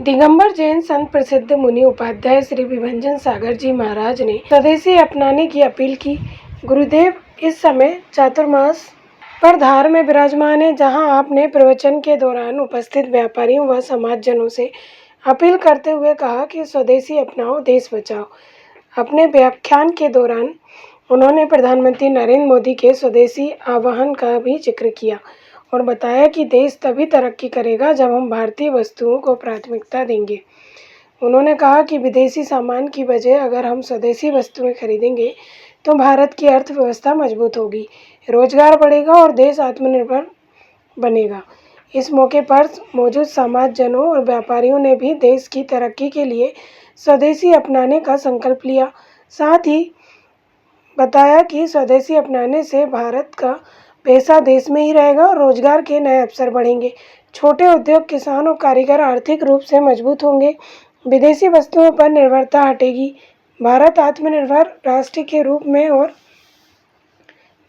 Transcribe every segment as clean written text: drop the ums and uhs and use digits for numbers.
दिगंबर जैन संत प्रसिद्ध मुनि उपाध्याय श्री विभंजन सागर जी महाराज ने स्वदेशी अपनाने की अपील की। गुरुदेव इस समय चातुर्मास पर धार में विराजमान है, जहां आपने प्रवचन के दौरान उपस्थित व्यापारियों व समाजजनों से अपील करते हुए कहा कि स्वदेशी अपनाओ, देश बचाओ। अपने व्याख्यान के दौरान उन्होंने प्रधानमंत्री नरेंद्र मोदी के स्वदेशी आह्वान का भी जिक्र किया और बताया कि देश तभी तरक्की करेगा जब हम भारतीय वस्तुओं को प्राथमिकता देंगे। उन्होंने कहा कि विदेशी सामान की बजाय अगर हम स्वदेशी वस्तुएं खरीदेंगे तो भारत की अर्थव्यवस्था मजबूत होगी, रोजगार बढ़ेगा और देश आत्मनिर्भर बनेगा। इस मौके पर मौजूद समाजजनों और व्यापारियों ने भी देश की तरक्की के लिए स्वदेशी अपनाने का संकल्प लिया। साथ ही बताया कि स्वदेशी अपनाने से भारत का पैसा देश में ही रहेगा और रोजगार के नए अवसर बढ़ेंगे। छोटे उद्योग, किसान और कारीगर आर्थिक रूप से मजबूत होंगे। विदेशी वस्तुओं पर निर्भरता हटेगी। भारत आत्मनिर्भर राष्ट्र के रूप में और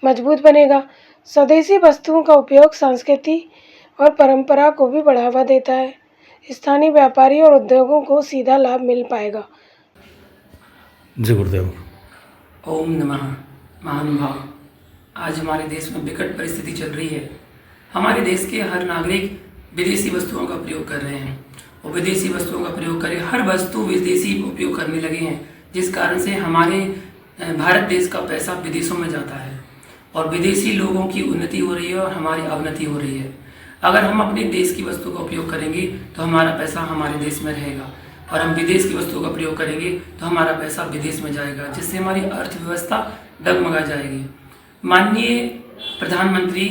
मजबूत बनेगा। स्वदेशी वस्तुओं का उपयोग संस्कृति और परंपरा को भी बढ़ावा देता है। स्थानीय व्यापारी और उद्योगों को सीधा लाभ मिल पाएगा। जी गुरुदेव। ओम नमः। महानुभाव, आज हमारे देश में विकट परिस्थिति चल रही है। हमारे देश के हर नागरिक विदेशी वस्तुओं का प्रयोग कर रहे हैं और विदेशी वस्तुओं का प्रयोग करे हर वस्तु विदेशी उपयोग करने लगे हैं, जिस कारण से हमारे भारत देश का पैसा विदेशों में जाता है और विदेशी लोगों की उन्नति हो रही है और हमारी अवनति हो रही है। अगर हम अपने देश की वस्तु का उपयोग करेंगे तो हमारा पैसा हमारे देश में रहेगा और हम विदेश की वस्तुओं का प्रयोग करेंगे तो हमारा पैसा विदेश में जाएगा, जिससे हमारी अर्थव्यवस्था डगमगा जाएगी। माननीय प्रधानमंत्री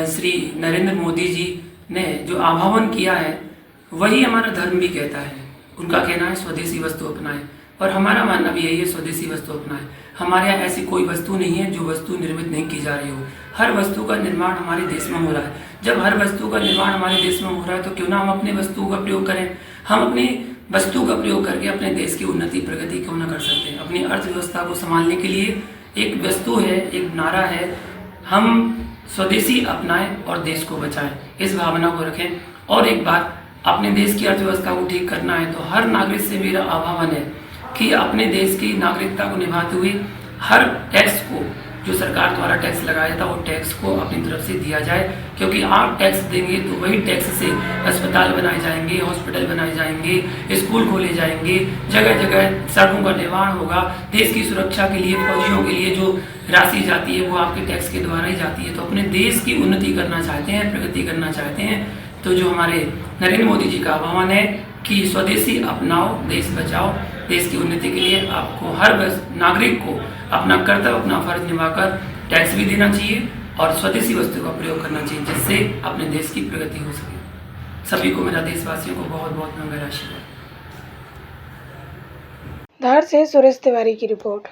श्री नरेंद्र मोदी जी ने जो आह्वान किया है वही हमारा धर्म भी कहता है। उनका कहना है स्वदेशी वस्तु अपनाएं और हमारा मानना भी यही है, स्वदेशी वस्तु अपनाएं। हमारे यहाँ ऐसी कोई वस्तु नहीं है जो वस्तु निर्मित नहीं की जा रही हो। हर वस्तु का निर्माण हमारे देश में हो रहा है। जब हर वस्तु का निर्माण हमारे देश में हो रहा है तो क्यों ना हम अपने वस्तु का प्रयोग करें। हम अपनी वस्तु का प्रयोग करके अपने देश की उन्नति प्रगति क्यों ना कर सकते हैं। अपनी अर्थव्यवस्था को संभालने के लिए एक वस्तु है, एक नारा है, हम स्वदेशी अपनाएं और देश को बचाएं। इस भावना को रखें। और एक बात, अपने देश की अर्थव्यवस्था को ठीक करना है तो हर नागरिक से मेरा आह्वान है कि अपने देश की नागरिकता को निभाते हुए हर टैक्स को, जो सरकार द्वारा टैक्स लगाया था, वो टैक्स को अपनी तरफ से दिया जाए, क्योंकि आप टैक्स देंगे तो वही टैक्स से अस्पताल बनाए जाएंगे, हॉस्पिटल बनाए जाएंगे, स्कूल खोले जाएंगे, जगह जगह सड़कों का निर्माण होगा। देश की सुरक्षा के लिए, फौजियों के लिए जो राशि जाती है वो आपके टैक्स के द्वारा ही जाती है। तो अपने देश की उन्नति करना चाहते हैं, प्रगति करना चाहते हैं, तो जो हमारे नरेंद्र मोदी जी का आह्वान है कि स्वदेशी अपनाओ, देश बचाओ। देश की उन्नति के लिए आपको हर नागरिक को अपना कर्तव्य, अपना फर्ज निभाकर टैक्स भी देना चाहिए और स्वदेशी वस्तु का प्रयोग करना चाहिए, जिससे अपने देश की प्रगति हो सके। सभी को, मेरा देशवासियों को बहुत बहुत मंगल आशीर्वाद। धार से सुरेश तिवारी की रिपोर्ट।